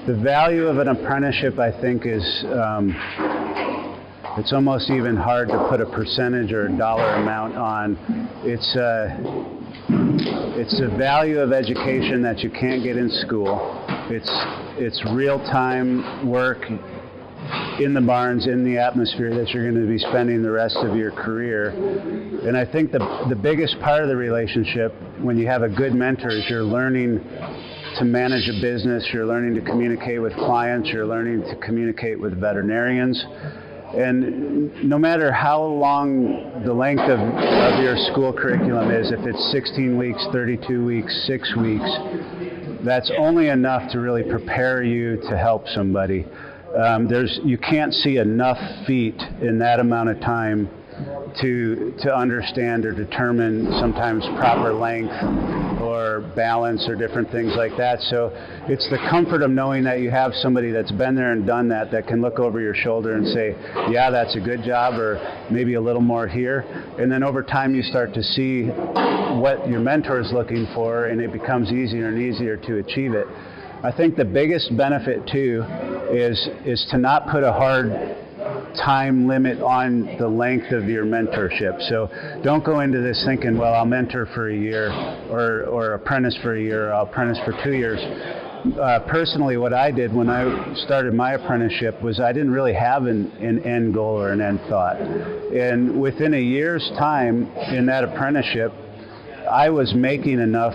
The value of an apprenticeship, I think, is it's almost even hard to put a percentage or a dollar amount on. It's a value of education that you can't get in school. It's real-time work in the barns, in the atmosphere that you're going to be spending the rest of your career. And I think the biggest part of the relationship when you have a good mentor is you're learning to manage a business, you're learning to communicate with clients, you're learning to communicate with veterinarians. And no matter how long the length of your school curriculum is, if it's 16 weeks, 32 weeks, 6 weeks, that's only enough to really prepare you to help somebody. You can't see enough feet in that amount of time to understand or determine sometimes proper length or balance or different things like that. So it's the comfort of knowing that you have somebody that's been there and done that can look over your shoulder and say, yeah, that's a good job, or maybe a little more here. And then over time you start to see what your mentor is looking for, and it becomes easier and easier to achieve it. I think the biggest benefit too is to not put a hard time limit on the length of your mentorship. So don't go into this thinking, well, I'll mentor for a year or apprentice for a year, or I'll apprentice for 2 years. Personally, what I did when I started my apprenticeship was I didn't really have an end goal or an end thought. And within a year's time in that apprenticeship, I was making enough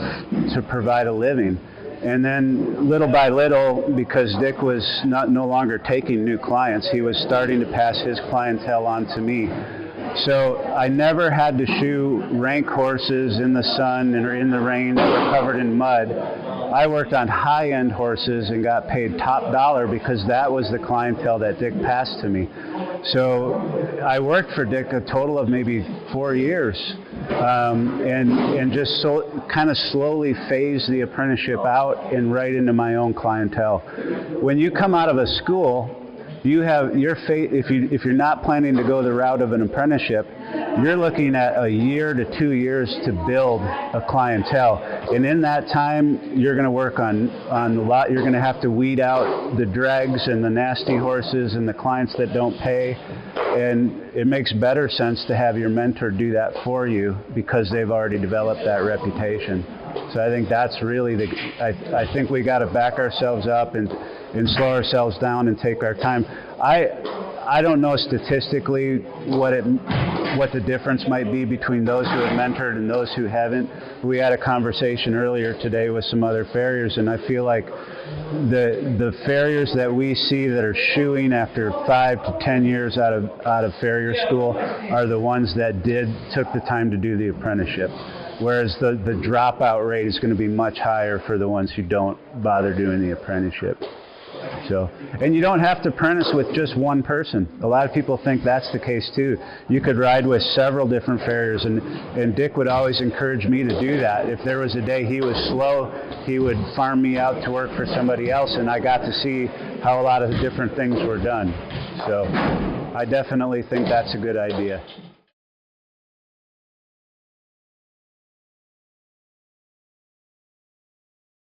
to provide a living. And then little by little, because Dick was no longer taking new clients, he was starting to pass his clientele on to me. So I never had to shoe rank horses in the sun or in the rain that were covered in mud. I worked on high-end horses and got paid top dollar because that was the clientele that Dick passed to me. So I worked for Dick a total of maybe 4 years, and just kind of slowly phased the apprenticeship out and right into my own clientele. When you come out of a school, you have if you're not planning to go the route of an apprenticeship, you're looking at a year to 2 years to build a clientele. And in that time, you're going to work on a lot. You're going to have to weed out the dregs and the nasty horses and the clients that don't pay. And it makes better sense to have your mentor do that for you because they've already developed that reputation. So I think that's really I think we got to back ourselves up and slow ourselves down and take our time. I don't know statistically what the difference might be between those who have mentored and those who haven't. We had a conversation earlier today with some other farriers, and I feel like the farriers that we see that are shoeing after 5 to 10 years out of farrier school are the ones that took the time to do the apprenticeship. Whereas the dropout rate is going to be much higher for the ones who don't bother doing the apprenticeship. So, and you don't have to apprentice with just one person. A lot of people think that's the case too. You could ride with several different farriers, and Dick would always encourage me to do that. If there was a day he was slow, he would farm me out to work for somebody else, and I got to see how a lot of different things were done. So I definitely think that's a good idea.